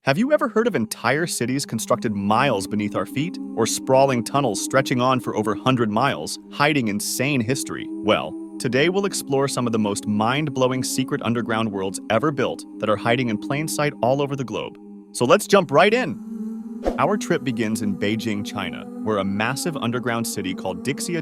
Have you ever heard of entire cities constructed miles beneath our feet? Or sprawling tunnels stretching on for over 100 miles, hiding insane history? Well, today we'll explore some of the most mind-blowing secret underground worlds ever built that are hiding in plain sight all over the globe. So let's jump right in! Our trip begins in Beijing, China, where a massive underground city called Dixia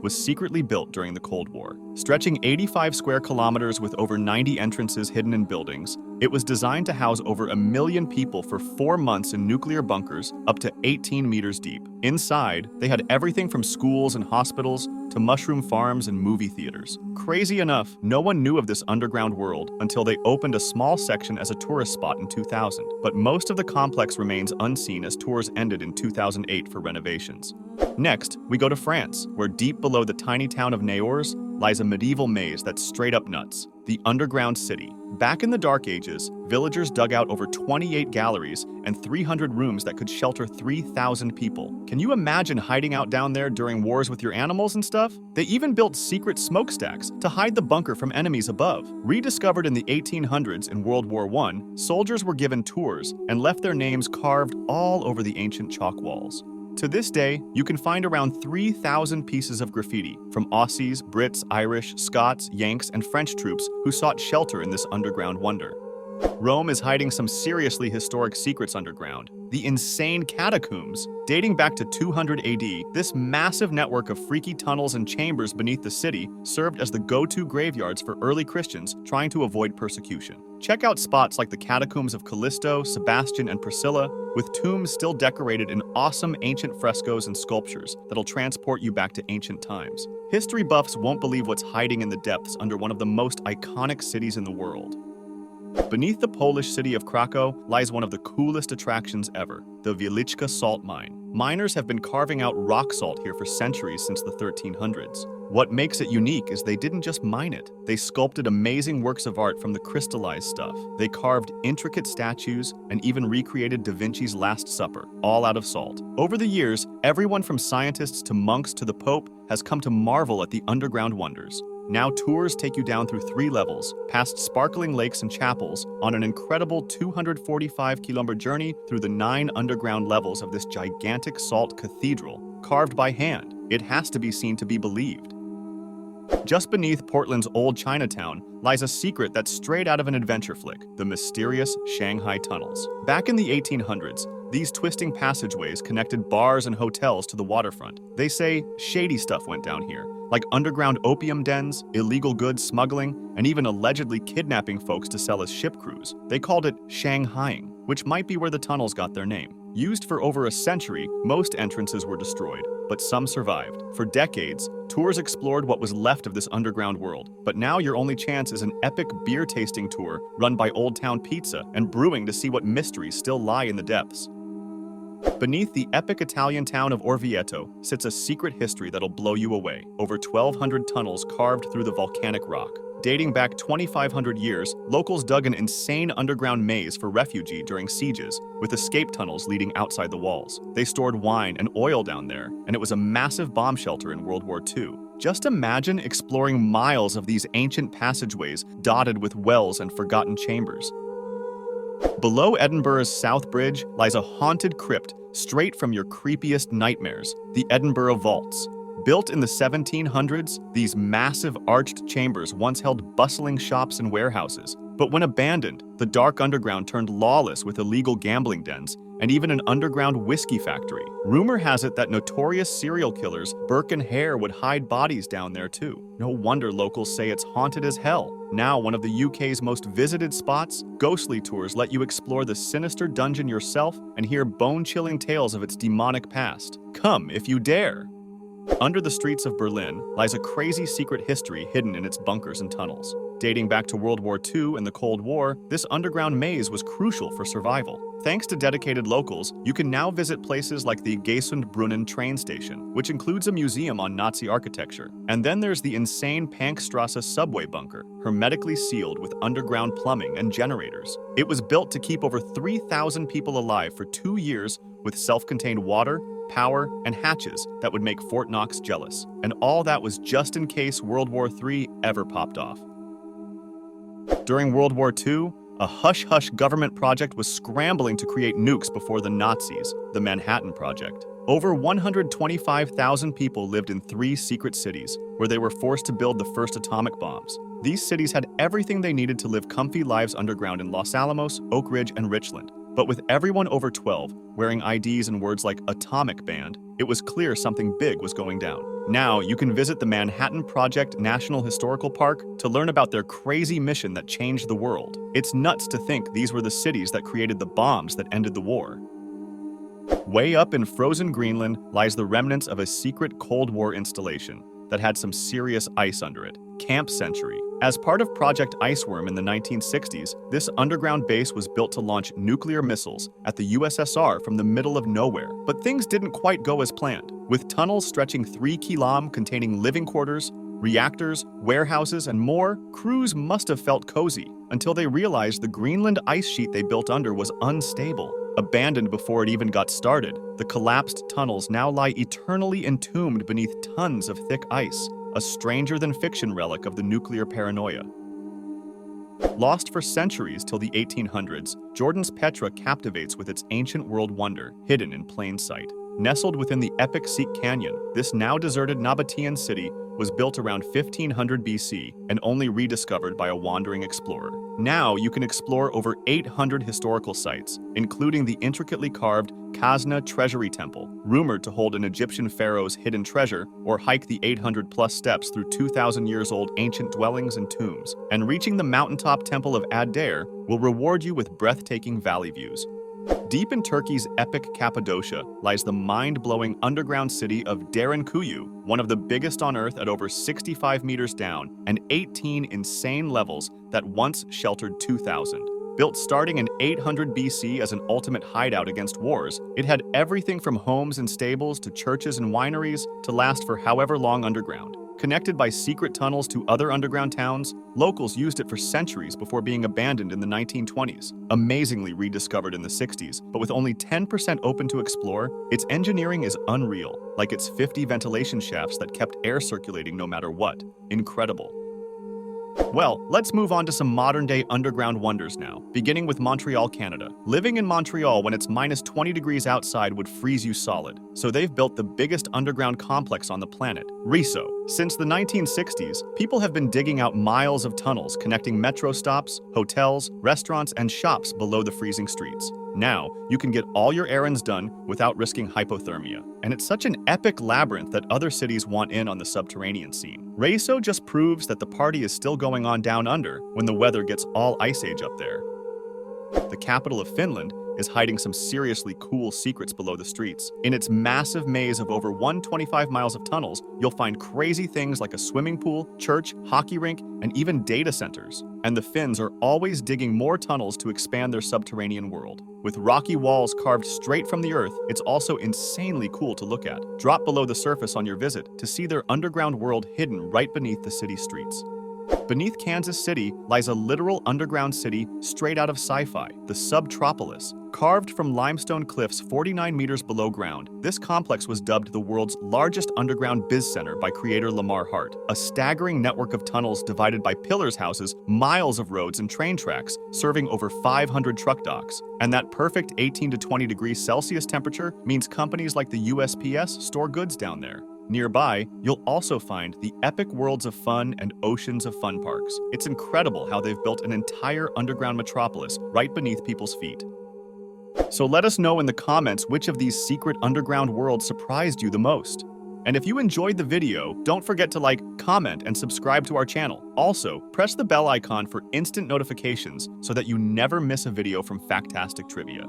was secretly built during the Cold War. Stretching 85 square kilometers with over 90 entrances hidden in buildings, it was designed to house over 1 million people for 4 months in nuclear bunkers up to 18 meters deep. Inside, they had everything from schools and hospitals to mushroom farms and movie theaters. Crazy enough, no one knew of this underground world until they opened a small section as a tourist spot in 2000. But most of the complex remains unseen as tours ended in 2008 for renovations. Next, we go to France, where deep below the tiny town of Niort lies a medieval maze that's straight up nuts, the Underground City. Back in the Dark Ages, villagers dug out over 28 galleries and 300 rooms that could shelter 3,000 people. Can you imagine hiding out down there during wars with your animals and stuff? They even built secret smokestacks to hide the bunker from enemies above. Rediscovered in the 1800s in World War I, soldiers were given tours and left their names carved all over the ancient chalk walls. To this day, you can find around 3,000 pieces of graffiti from Aussies, Brits, Irish, Scots, Yanks, and French troops who sought shelter in this underground wonder. Rome is hiding some seriously historic secrets underground. The insane catacombs. Dating back to 200 AD, this massive network of freaky tunnels and chambers beneath the city served as the go-to graveyards for early Christians trying to avoid persecution. Check out spots like the catacombs of Callisto, Sebastian, and Priscilla, with tombs still decorated in awesome ancient frescoes and sculptures that'll transport you back to ancient times. History buffs won't believe what's hiding in the depths under one of the most iconic cities in the world. Beneath the Polish city of Krakow lies one of the coolest attractions ever, the Wieliczka salt mine. Miners have been carving out rock salt here for centuries since the 1300s. What makes it unique is they didn't just mine it. They sculpted amazing works of art from the crystallized stuff. They carved intricate statues and even recreated Da Vinci's Last Supper, all out of salt. Over the years, everyone from scientists to monks to the Pope has come to marvel at the underground wonders. Now tours take you down through 3 levels, past sparkling lakes and chapels, on an incredible 245-kilometer journey through the 9 underground levels of this gigantic salt cathedral, carved by hand. It has to be seen to be believed. Just beneath Portland's old Chinatown lies a secret that's straight out of an adventure flick, the mysterious Shanghai tunnels. Back in the 1800s, these twisting passageways connected bars and hotels to the waterfront. They say shady stuff went down here, like underground opium dens, illegal goods smuggling, and even allegedly kidnapping folks to sell as ship crews. They called it Shanghaiing, which might be where the tunnels got their name. Used for over a century, most entrances were destroyed, but some survived. For decades, tours explored what was left of this underground world, but now your only chance is an epic beer tasting tour run by Old Town Pizza and brewing to see what mysteries still lie in the depths. Beneath the epic Italian town of Orvieto sits a secret history that'll blow you away. Over 1,200 tunnels carved through the volcanic rock. Dating back 2,500 years, locals dug an insane underground maze for refugee during sieges, with escape tunnels leading outside the walls. They stored wine and oil down there, and it was a massive bomb shelter in World War II. Just imagine exploring miles of these ancient passageways dotted with wells and forgotten chambers. Below Edinburgh's South Bridge lies a haunted crypt straight from your creepiest nightmares, the Edinburgh Vaults. Built in the 1700s, these massive arched chambers once held bustling shops and warehouses. But when abandoned, the dark underground turned lawless with illegal gambling dens and even an underground whiskey factory. Rumor has it that notorious serial killers Burke and Hare would hide bodies down there too. No wonder locals say it's haunted as hell. Now one of the UK's most visited spots, ghostly tours let you explore the sinister dungeon yourself and hear bone-chilling tales of its demonic past. Come if you dare! Under the streets of Berlin lies a crazy secret history hidden in its bunkers and tunnels. Dating back to World War II and the Cold War, this underground maze was crucial for survival. Thanks to dedicated locals, you can now visit places like the Gesundbrunnen train station, which includes a museum on Nazi architecture. And then there's the insane Pankstrasse subway bunker, hermetically sealed with underground plumbing and generators. It was built to keep over 3,000 people alive for 2 years with self-contained water, power, and hatches that would make Fort Knox jealous. And all that was just in case World War III ever popped off. During World War II, A hush-hush government project was scrambling to create nukes before the Nazis, the Manhattan Project. Over 125,000 people lived in 3 secret cities, where they were forced to build the first atomic bombs. These cities had everything they needed to live comfy lives underground in Los Alamos, Oak Ridge, and Richland. But with everyone over 12 wearing IDs and words like atomic banned, it was clear something big was going down. Now you can visit the Manhattan Project National Historical Park to learn about their crazy mission that changed the world. It's nuts to think these were the cities that created the bombs that ended the war. Way up in frozen Greenland lies the remnants of a secret Cold War installation that had some serious ice under it, Camp Century. As part of Project Iceworm in the 1960s, this underground base was built to launch nuclear missiles at the USSR from the middle of nowhere. But things didn't quite go as planned. With tunnels stretching 3 km containing living quarters, reactors, warehouses, and more, crews must have felt cozy until they realized the Greenland ice sheet they built under was unstable. Abandoned before it even got started, the collapsed tunnels now lie eternally entombed beneath tons of thick ice, a stranger-than-fiction relic of the nuclear paranoia. Lost for centuries till the 1800s, Jordan's Petra captivates with its ancient world wonder, hidden in plain sight. Nestled within the epic Sikh Canyon, this now-deserted Nabatean city was built around 1500 BC and only rediscovered by a wandering explorer. Now you can explore over 800 historical sites, including the intricately carved Khazna Treasury Temple, rumored to hold an Egyptian pharaoh's hidden treasure, or hike the 800-plus steps through 2,000-years-old ancient dwellings and tombs. And reaching the mountaintop temple of Ad-Dair will reward you with breathtaking valley views. Deep in Turkey's epic Cappadocia lies the mind-blowing underground city of Derinkuyu, one of the biggest on Earth at over 65 meters down and 18 insane levels that once sheltered 2,000. Built starting in 800 BC as an ultimate hideout against wars, it had everything from homes and stables to churches and wineries to last for however long underground. Connected by secret tunnels to other underground towns, locals used it for centuries before being abandoned in the 1920s. Amazingly rediscovered in the 60s, but with only 10% open to explore, its engineering is unreal, like its 50 ventilation shafts that kept air circulating no matter what. Incredible. Well, let's move on to some modern-day underground wonders now, beginning with Montreal, Canada. Living in Montreal when it's minus 20 degrees outside would freeze you solid, so they've built the biggest underground complex on the planet, Riso. Since the 1960s, people have been digging out miles of tunnels connecting metro stops, hotels, restaurants, and shops below the freezing streets. Now, you can get all your errands done without risking hypothermia. And it's such an epic labyrinth that other cities want in on the subterranean scene. Riso just proves that the party is still going on down under when the weather gets all ice age up there. The capital of Finland is hiding some seriously cool secrets below the streets. In its massive maze of over 125 miles of tunnels, you'll find crazy things like a swimming pool, church, hockey rink, and even data centers. And the Finns are always digging more tunnels to expand their subterranean world. With rocky walls carved straight from the earth, it's also insanely cool to look at. Drop below the surface on your visit to see their underground world hidden right beneath the city streets. Beneath Kansas City lies a literal underground city straight out of sci-fi, the Subtropolis. Carved from limestone cliffs 49 meters below ground, this complex was dubbed the world's largest underground biz center by creator Lamar Hart. A staggering network of tunnels divided by pillars houses miles of roads and train tracks, serving over 500 truck docks. And that perfect 18 to 20 degrees Celsius temperature means companies like the USPS store goods down there. Nearby, you'll also find the epic worlds of fun and oceans of fun parks. It's incredible how they've built an entire underground metropolis right beneath people's feet. So let us know in the comments which of these secret underground worlds surprised you the most. And if you enjoyed the video, don't forget to like, comment, and subscribe to our channel. Also, press the bell icon for instant notifications so that you never miss a video from Factastic Trivia.